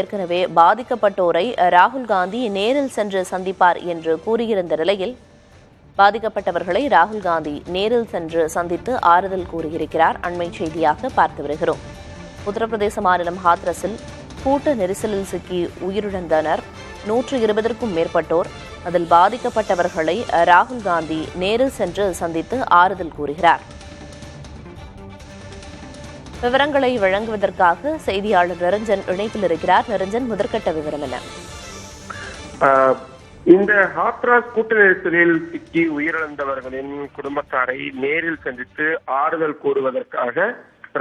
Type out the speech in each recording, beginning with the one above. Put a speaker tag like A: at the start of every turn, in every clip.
A: ஏற்கனவே பாதிக்கப்பட்டோரை ராகுல் காந்தி நேரில் சென்று சந்திப்பார் என்று கூறியிருந்த நிலையில் பாதிக்கப்பட்டவர்களை ராகுல் காந்தி நேரில் சென்று சந்தித்து ஆறுதல் கூறியிருக்கிறார். அண்மை செய்தியாக பார்த்து வருகிறோம். உத்தரப்பிரதேச மாநிலம் ஹாத்ரஸில் கூட்ட நெரிசலில் சிக்கி உயிரிழந்தனர் 120க்கும் மேற்பட்டோர். அதில் பாதிக்கப்பட்டவர்களை ராகுல் காந்தி நேரில் சென்று சந்தித்து ஆறுதல் கூறுகிறார். விவரங்களை வழங்குவதற்காக செய்தியாளர் நிரஞ்சன் இணைப்பில் இருக்கிறார். நிரஞ்சன், முதற்கட்ட விவரம் என்ன?
B: இந்த ஹாத்ராஸ் கூட்ட நெரிசலில் சிக்கி உயிரிழந்தவர்களின் குடும்பத்தாரை நேரில் சந்தித்து ஆறுதல் கூறுவதற்காக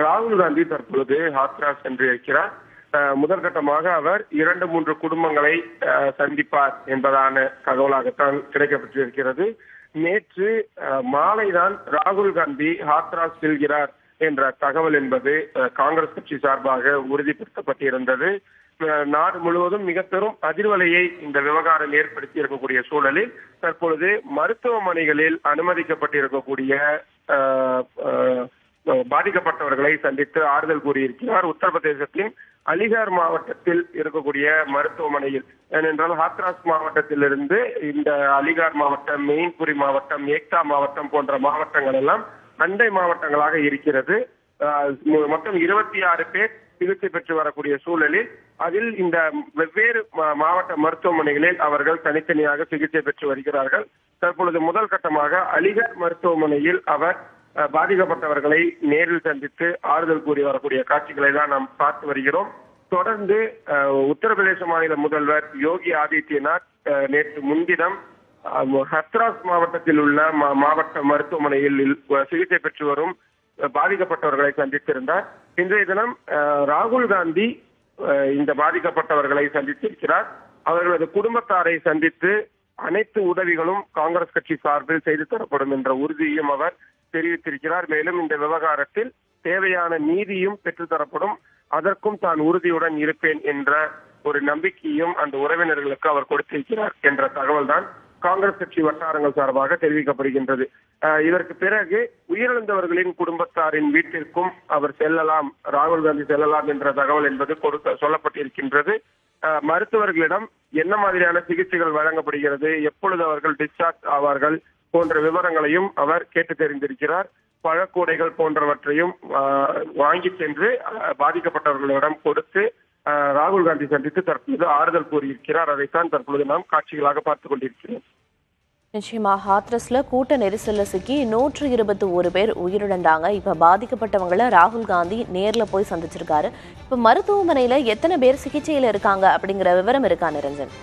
B: ராகுல் காந்தி தற்பொழுது ஹாத்ராஸ் சென்றிருக்கிறார். முதற்கட்டமாக அவர் 2-3 குடும்பங்களை சந்திப்பார் என்பதான தகவலாகத்தான் கிடைக்கப்பட்டிருக்கிறது. நேற்று மாலைதான் ராகுல் காந்தி ஹாத்ராஸ் செல்கிறார் என்ற தகவல் என்பது காங்கிரஸ் கட்சி சார்பாக உறுதிப்படுத்தப்பட்டிருந்தது. நாடு முழுவதும் மிக பெரும் அதிர்வலையை இந்த விவகாரம் ஏற்படுத்தி இருக்கக்கூடிய சூழலில் தற்பொழுது மருத்துவமனைகளில் அனுமதிக்கப்பட்டிருக்கக்கூடிய பாதிக்கப்பட்டவர்களை சந்தித்து ஆறுதல் கூறியிருக்கிறார். உத்தரப்பிரதேசத்தின் அலிகார் மாவட்டத்தில் இருக்கக்கூடிய மருத்துவமனையில், ஏனென்றால் ஹாத்ராஸ் மாவட்டத்திலிருந்து இந்த அலிகார் மாவட்டம், மெயின்புரி மாவட்டம், ஏக்தா மாவட்டம் போன்ற மாவட்டங்கள் எல்லாம் அண்டை மாவட்டங்களாக இருக்கிறது. மொத்தம் 26 பேர் சிகிச்சை பெற்று வரக்கூடிய சூழலில் அதில் இந்த வெவ்வேறு மாவட்ட மருத்துவமனைகளில் அவர்கள் தனித்தனியாக சிகிச்சை பெற்று வருகிறார்கள். தற்பொழுது முதல் கட்டமாக அலிகர் மருத்துவமனையில் அவர் பாதிக்கப்பட்டவர்களை நேரில் சந்தித்து ஆறுதல் கூறி வரக்கூடிய காட்சிகளை தான் நாம் பார்த்து வருகிறோம். தொடர்ந்து உத்தரப்பிரதேச மாநில முதல்வர் யோகி ஆதித்யநாத் நேற்று முன்தினம் ஹத்ராஸ் மாவட்டத்தில் உள்ள மாவட்ட மருத்துவமனையில் சிகிச்சை பெற்று வரும் பாதிக்கப்பட்டவர்களை சந்தித்திருந்தார். இன்றைய தினம் ராகுல் காந்தி இந்த பாதிக்கப்பட்டவர்களை சந்தித்திருக்கிறார். அவர்களது குடும்பத்தாரை சந்தித்து அனைத்து உதவிகளும் காங்கிரஸ் கட்சி சார்பில் செய்து தரப்படும் என்ற உறுதியையும் அவர் தெரிவித்திருக்கிறார். மேலும் இந்த விவகாரத்தில் தேவையான நீதியும் பெற்றுத்தரப்படும், அதற்கும் தான் உறுதியுடன் இருப்பேன் என்ற ஒரு நம்பிக்கையும் அந்த உறவினர்களுக்கு அவர் கொடுத்திருக்கிறார் என்ற தகவல் தான் காங்கிரஸ் கட்சி வட்டாரங்கள் சார்பாக தெரிவிக்கப்படுகின்றது. இதற்கு பிறகு உயிரிழந்தவர்களின் குடும்பத்தாரின் வீட்டிற்கும் அவர் செல்லலாம், ராகுல் காந்தி செல்லலாம் என்ற தகவல் என்பது சொல்லப்பட்டிருக்கின்றது. மருத்துவர்களிடம் என்ன மாதிரியான சிகிச்சைகள் வழங்கப்படுகிறது, எப்பொழுது அவர்கள் டிஸ்சார்ஜ் ஆவார்கள் போன்ற விவரங்களையும் அவர் கேட்டு தெரிந்திருக்கிறார். பழக்கூடைகள் போன்றவற்றையும் வாங்கி சென்று பாதிக்கப்பட்டவர்களிடம் கொடுத்து ராகுல் காந்தி சந்தித்து தற்போது ஆறுதல் கூறியிருக்கிறார். அதைத்தான் தற்பொழுது நாம் காட்சிகளாக பார்த்துக் கொண்டிருக்கிறோம்.
A: நிச்சயமா ஹாத்ரஸ்ல கூட்ட நெரிசல்ல சிக்கி 121 பேர் உயிரிழந்தாங்க. இப்ப பாதிக்கப்பட்டவங்களை ராகுல் காந்தி நேர்ல போய் சந்திச்சிருக்காரு. இப்ப மருத்துவமனையில எத்தனை பேர் சிகிச்சையில இருக்காங்க அப்படிங்கிற விவரம் இருக்கா நிரஞ்சன்?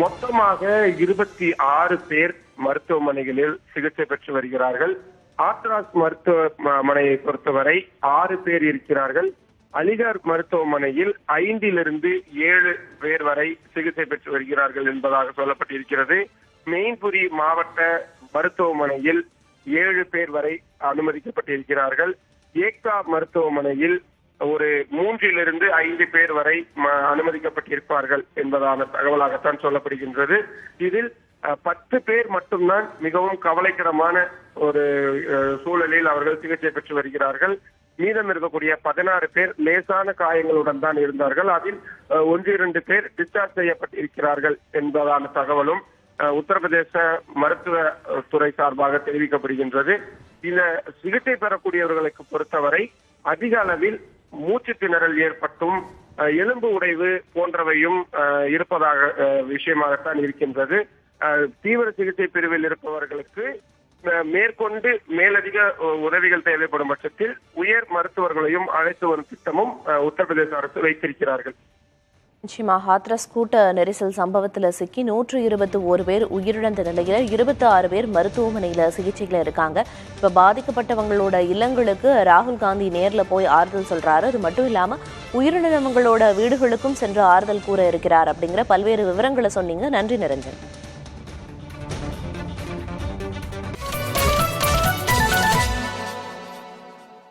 B: மொத்தமாக 26 பேர் மருத்துவமனைகளில் சிகிச்சை பெற்று வருகிறார்கள். ஹாத்ராஸ் மருத்துவமனையை பொறுத்தவரை 6 பேர் இருக்கிறார்கள். அலிகார் மருத்துவமனையில் 5லிருந்து 7 பேர் வரை சிகிச்சை பெற்று வருகிறார்கள் என்பதாக சொல்லப்பட்டிருக்கிறது. மெயின்புரி மாவட்ட மருத்துவமனையில் 7 பேர் வரை அனுமதிக்கப்பட்டிருக்கிறார்கள். ஏக்தா மருத்துவமனையில் ஒரு 3லிருந்து 5 பேர் வரை அனுமதிக்கப்பட்டிருப்பார்கள் என்பதான தகவலாகத்தான் சொல்லப்படுகின்றது. இதில் 10 பேர் மட்டும்தான் மிகவும் கவலைக்கிடமான ஒரு சூழலில் அவர்கள் சிகிச்சை பெற்று வருகிறார்கள். மீதம் இருக்கக்கூடிய 16 பேர் லேசான காயங்களுடன் தான் இருந்தார்கள். அதில் 1-2 பேர் டிஸ்சார்ஜ் செய்யப்பட்டிருக்கிறார்கள் என்பதான தகவலும் உத்தரப்பிரதேச மருத்துவ துறை சார்பாக தெரிவிக்கப்படுகின்றது. இந்த சிகிச்சை பெறக்கூடியவர்களுக்கு பொறுத்தவரை அதிக அளவில் மூச்சு திணறல் ஏற்பட்டும் எலும்பு உடைவு போன்றவையும் இருப்பதாக விஷயமாகத்தான் இருக்கின்றது. தீவிர சிகிச்சை பிரிவில் இருப்பவர்களுக்கு மேற்கொண்டு மேலதிக உதவிகள் தேவைப்படும் பட்சத்தில் உயர் மருத்துவர்களையும் அழைத்து வரும் திட்டமும் உத்தரப்பிரதேச அரசு வைத்திருக்கிறார்கள்.
A: நிச்சயமா ஹாத்ரஸ் கூட்ட நெரிசல் சம்பவத்தில் சிக்கி 121 பேர் உயிரிழந்த நிலையில 26 பேர் மருத்துவமனையில சிகிச்சையில இருக்காங்க. இப்ப பாதிக்கப்பட்டவங்களோட இல்லங்களுக்கு ராகுல் காந்தி நேர்ல போய் ஆறுதல் சொல்றாரு. அது மட்டும் இல்லாம உயிரிழந்தவங்களோட வீடுகளுக்கும் சென்று ஆறுதல் கூற இருக்கிறார் அப்படிங்கிற பல்வேறு விவரங்களை சொன்னீங்க. நன்றி நிரஞ்சன்.